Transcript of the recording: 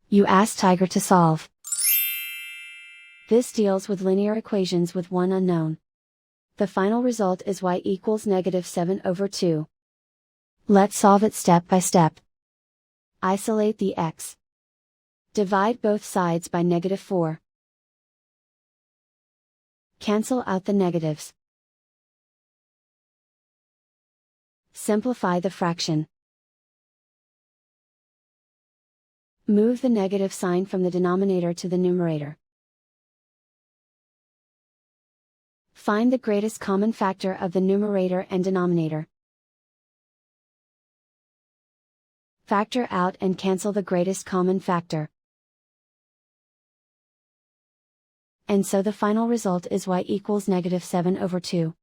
You ask Tiger to solve. This deals with linear equations with one unknown. The final result is y equals -7/2. Let's solve it step by step. Isolate the x. Divide both sides by -4. Cancel out the negatives. Simplify the fraction. Move the negative sign from the denominator to the numerator. Find the greatest common factor of the numerator and denominator. Factor out and cancel the greatest common factor. And so the final result is y equals -7/2.